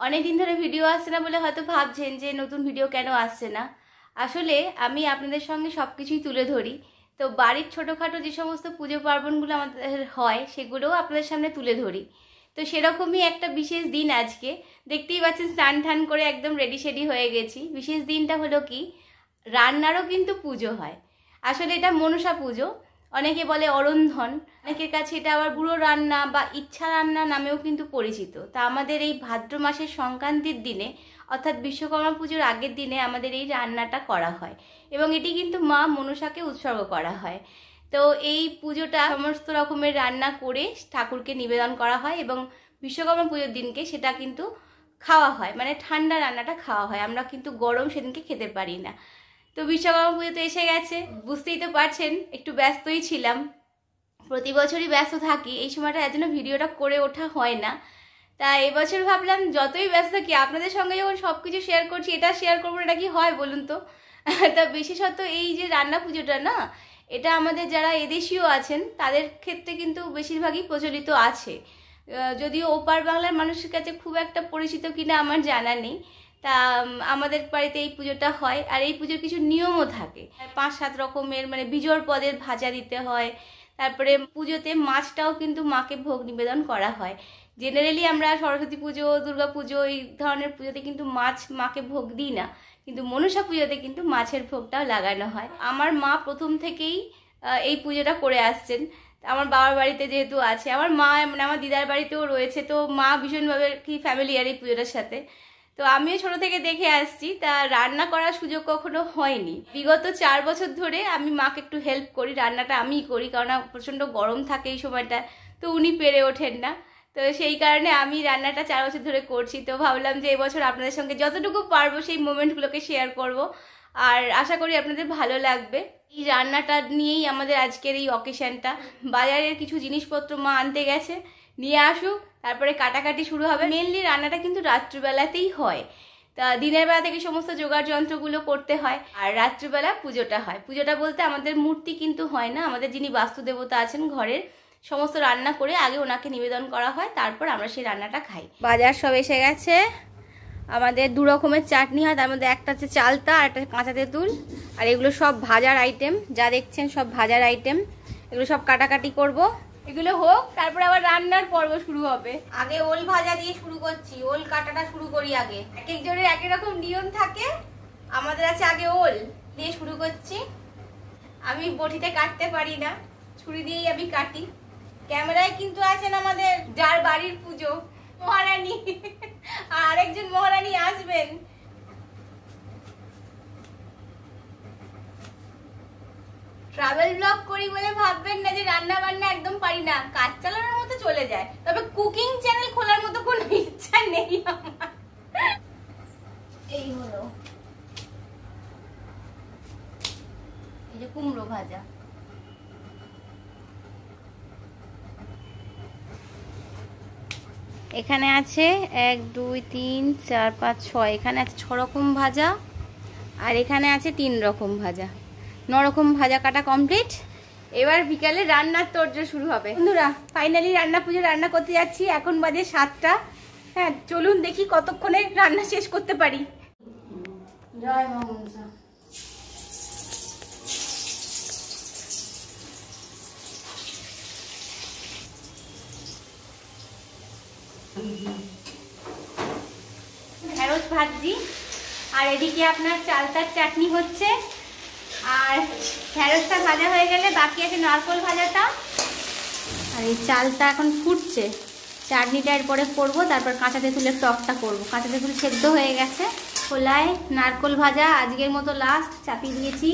অনেক দিন ধরে ভিডিও আসছে না বলে হয়তো ভাবছেন যে নতুন ভিডিও কেন আসছে না। আসলে আমি আপনাদের সঙ্গে সব কিছুই তুলে ধরি। তো বাড়ির ছোটোখাটো যে সমস্ত পুজো পার্বণগুলো আমাদের হয় সেগুলোও আপনাদের সামনে তুলে ধরি। তো সেরকমই একটা বিশেষ দিন আজকে। দেখতেই পাচ্ছেন স্নান টান করে একদম রেডি শেডি হয়ে গেছি। বিশেষ দিনটা হলো কি, রান্নারও কিন্তু পুজো হয়। আসলে এটা মনসা পুজো, অনেকে বলে অরন্ধন, অনেকের কাছে এটা আবার বুড়ো রান্না বা ইচ্ছা রান্না নামেও কিন্তু পরিচিত। তা আমাদের এই ভাদ্র মাসের সংক্রান্তির দিনে অর্থাৎ বিশ্বকর্মা পুজোর আগের দিনে আমাদের এই রান্নাটা করা হয় এবং এটি কিন্তু মা মনসাকে উৎসর্গ করা হয়। তো এই পুজোটা সমস্ত রকমের রান্না করে ঠাকুরকে নিবেদন করা হয় এবং বিশ্বকর্মা পুজোর দিনকে সেটা কিন্তু খাওয়া হয়, মানে ঠান্ডা রান্নাটা খাওয়া হয়। আমরা কিন্তু গরম সেদিনকে খেতে পারি না। তো বিশ্বকর্মা পুজো তো এসে গেছে, বুঝতেই তো পারছেন একটু ব্যস্তই ছিলাম। প্রতি বছরই ব্যস্ত থাকি, এই সময়টা এর জন্য ভিডিওটা করে ওঠা হয় না। তা এবছর ভাবলাম যতই ব্যস্ত থাকি আপনাদের সঙ্গে যখন সব কিছু শেয়ার করছি, এটা শেয়ার করবো, এটা কি হয় বলুন তো। তা বিশেষত এই যে রান্না পুজোটা না, এটা আমাদের যারা এদেশীয় আছেন তাদের ক্ষেত্রে কিন্তু বেশিরভাগই প্রচলিত আছে। যদিও ওপার বাংলার মানুষের কাছে খুব একটা পরিচিত কিনা আমার জানা নেই। তা আমাদের বাড়িতে এই পুজোটা হয়, আর এই পুজোর কিছু নিয়মও থাকে। 5-7 রকমের মানে বিজোড় পদের ভাজা দিতে হয়। তারপরে পুজোতে মাছটাও কিন্তু মাকে ভোগ নিবেদন করা হয়। জেনারেলি আমরা সরস্বতী পুজো, দুর্গা পুজো এই ধরনের পুজোতে কিন্তু মাছ মাকে ভোগ দিই না, কিন্তু মনসা পুজোতে কিন্তু মাছের ভোগটাও লাগানো হয়। আমার মা প্রথম থেকেই এই পুজোটা করে আসছেন। আমার বাবার বাড়িতে যেহেতু আছে, আমার মা মানে আমার দিদার বাড়িতেও রয়েছে, তো মা ভীষণভাবে কি ফ্যামিলিয়ার এই পুজোটার সাথে। তো আমিও ছোট থেকে দেখে আসছি, তা রান্না করার সুযোগ কখনো হয়নি। বিগত 4 বছর ধরে আমি মাকে একটু হেল্প করি, রান্নাটা আমিই করি, কারণ প্রচণ্ড গরম থাকে এই সময়টা, তো উনি পেরে ওঠেন না। তো সেই কারণে আমি রান্নাটা 4 বছর ধরে করছি। তো ভাবলাম যে এবছর আপনাদের সঙ্গে যতটুকু পারবো সেই মোমেন্টগুলোকে শেয়ার করব, আর আশা করি আপনাদের ভালো লাগবে। এই রান্নাটা নিয়েই আমাদের আজকের এই অকেশনটা। বাজারের কিছু জিনিসপত্র মা আনতে গেছে, নিয়ে আসুক, তারপরে কাটাকাটি শুরু হবে। মেনলি রান্নাটা কিন্তু রাত্রিবেলাতেই হয়। তা দিনের বেলা থেকে সমস্ত জোগাড় যন্ত্রগুলো করতে হয়, আর রাত্রিবেলা পুজোটা হয়। পুজোটা বলতে আমাদের মূর্তি কিন্তু হয় না, আমাদের যিনি বাস্তুদেবতা আছেন ঘরের, সমস্ত রান্না করে আগে ওনাকে নিবেদন করা হয়, তারপর আমরা সেই রান্নাটা খাই। বাজার সব এসে গেছে। আমাদের 2 রকমের চাটনি হয়, তার মধ্যে একটা হচ্ছে চালতা আর একটা কাঁচা তেঁতুল। আর এগুলো সব ভাজার আইটেম, যা দেখছেন সব ভাজার আইটেম। এগুলো সব কাটাকাটি করব, এগুলো হোক, তারপরে আবার রান্নার পর্ব শুরু হবে। আগে ওল ভাজা দিয়ে শুরু করছি, ওল কাটাটা শুরু করি আগে। এক একজনের এক এক রকম নিয়ম থাকে, আমাদের আছে আগে ওল দিয়ে শুরু করছি। আমি বটিতে কাটতে পারি না, ছুরি দিয়েই আমি কাটি। ক্যামেরায় কিন্তু আছেন আমাদের যার বাড়ির পুজো, মহারানী। আর আরেকজন মহারানী আসবেন। ট্রাভেল ব্লগ করি বলে ভাববেন না যে রান্না বান্না একদম পারি না, কাজ চালানোর মতো চলে যায়, তবে কুকিং চ্যানেল খোলার মতো কোনো ইচ্ছা নেই আমার। এই হলো এই যে কুমড়ো ভাজা। এখানে আছে 1 2 3 4 5 6, এখানে আছে 6 রকম ভাজা, আর এখানে আছে 3 রকম ভাজা। 9 রকম ভাজা কাটা কমপ্লিট। এবার বিকালে রান্নার তোড়জোড় শুরু হবে। বন্ধুরা ফাইনালি পুজো রান্না করতে যাচ্ছি। এখন বাজে 7টা। হ্যাঁ চলুন দেখি কতক্ষণে রান্না শেষ করতে পারি। জয় মা মনসা। ঢেঁড়স ভাজি, আর এদিকে আপনার চালতার চাটনি হচ্ছে। আর ঢেঁড়সটা ভাজা হয়ে গেলে বাকি আছে নারকোল ভাজাটা। আর এই চালটা এখন ফুটছে, চাটনিটা এরপরে করবো, তারপর কাঁচা তেঁতুলের টকটা করবো। কাঁচা তেঁতুল সেদ্ধ হয়ে গেছে, খোলায় নারকোল ভাজা আজকের মতো লাস্ট চাপিয়ে দিয়েছি।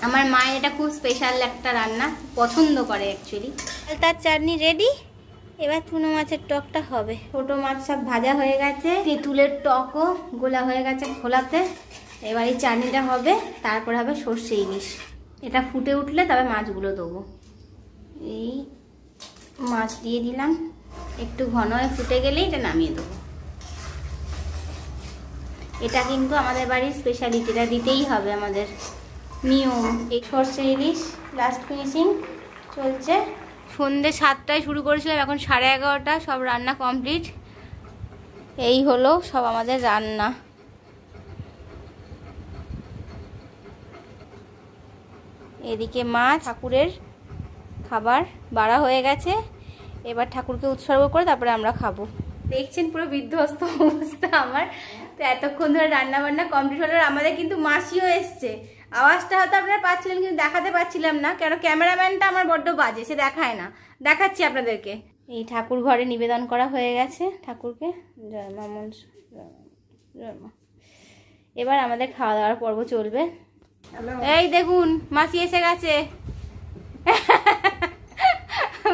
আমার মায়ের এটা খুব স্পেশাল একটা রান্না, পছন্দ করে অ্যাকচুয়ালি। চালতার চাটনি রেডি, এবার চুনো মাছের টকটা হবে। ছোটো মাছ সব ভাজা হয়ে গেছে, তেঁতুলের টকও গোলা হয়ে গেছে খোলাতে। এবার এই চাটনিটা হবে, তারপর হবে সর্ষে ইলিশ। এটা ফুটে উঠলে তবে মাছগুলো দেবো। এই মাছ দিয়ে দিলাম, একটু ঘন হয়ে ফুটে গেলেই এটা নামিয়ে দেবো। এটা কিন্তু আমাদের বাড়ির স্পেশালিটি, এটা দিতেই হবে, আমাদের নিয়ম। এই সর্ষে ইলিশ লাস্ট ফিনিশিং চলছে। সন্ধ্যে 7টায় শুরু করেছিলাম, এখন 11:30। সব রান্না কমপ্লিট। এই হলো সব আমাদের রান্না। এদিকে মা ঠাকুরের খাবার বাড়া হয়ে গেছে, এবার ঠাকুরকে উৎসর্গ করে তারপরে আমরা খাবো। দেখছেন পুরো বিধ্বস্ত অবস্থা আমার। তো এতক্ষণ ধরে রান্না বান্না কমপ্লিট হলো। আমাদের কিন্তু মাসিও এসছে, আওয়াজটা হয়তো আপনারা পাচ্ছিলেন কিন্তু দেখাতে পাচ্ছিলাম না, কেন ক্যামেরাম্যানটা আমার বড্ড বাজে, সে দেখায় না। দেখাচ্ছি আপনাদেরকে। এই ঠাকুর ঘরে নিবেদন করা হয়ে গেছে ঠাকুরকে। জয় মা মনস, জয় মা। এবার আমাদের খাওয়া দাওয়ার পর্ব চলবে। এই দেখুন মাসি এসে গেছে।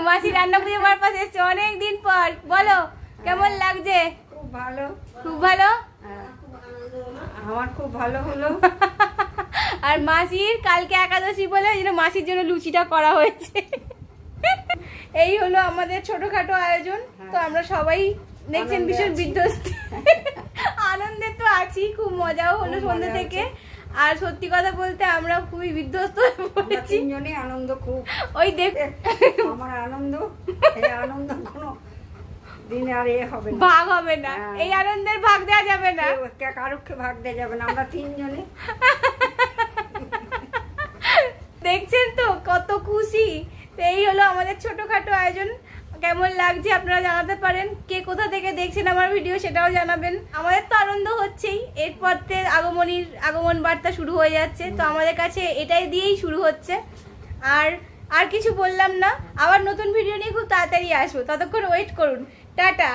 মাসি রান্না পুজো পারপাস এসছে অনেকদিন পর। বলো কেমন লাগছে? খুব ভালো। খুব ভালো? আমার খুব ভালো হলো। আর মাসির কালকে একাদশী বলে ওই জন্য মাসির জন্য লুচিটা করা হয়েছে। এই হলো আমাদের ছোটখাটো আয়োজন। তো আমরা সবাই দেখছেন ভীষণ বিধ্বস্ত, আনন্দে তো আছি, খুব মজাও হলো সন্ধ্যা থেকে। আর সত্যি কথা বলতে আমরা খুবই বিধ্বস্ত হয়ে পড়েছি। তিনজনই আনন্দ খুব। ওই দেখ আমার আনন্দ, এই আনন্দ কোনো দিনে আর এ হবে না, ভাগ হবে না। এই আনন্দের ভাগ দেওয়া যাবে না, কারুকে ভাগ দেওয়া যাবে না, আমরা তিনজনে। দেখছেন তো কত খুশি। তো এই হলো আমাদের ছোটখাটো আয়োজন। কেমন লাগছে আপনারা জানাতে পারেন। কে কোথা থেকে দেখছেন আমার ভিডিও সেটাও জানাবেন। আমাদের তো আনন্দ হচ্ছেই, এরপর আগমন বার্তা শুরু হয়ে যাচ্ছে। তো আমাদের কাছে এটাই দিয়েই শুরু হচ্ছে। আর কিছু বললাম না, আবার নতুন ভিডিও নিয়ে খুব তাড়াতাড়ি আসবো, ততক্ষণ ওয়েট করুন। টাটা।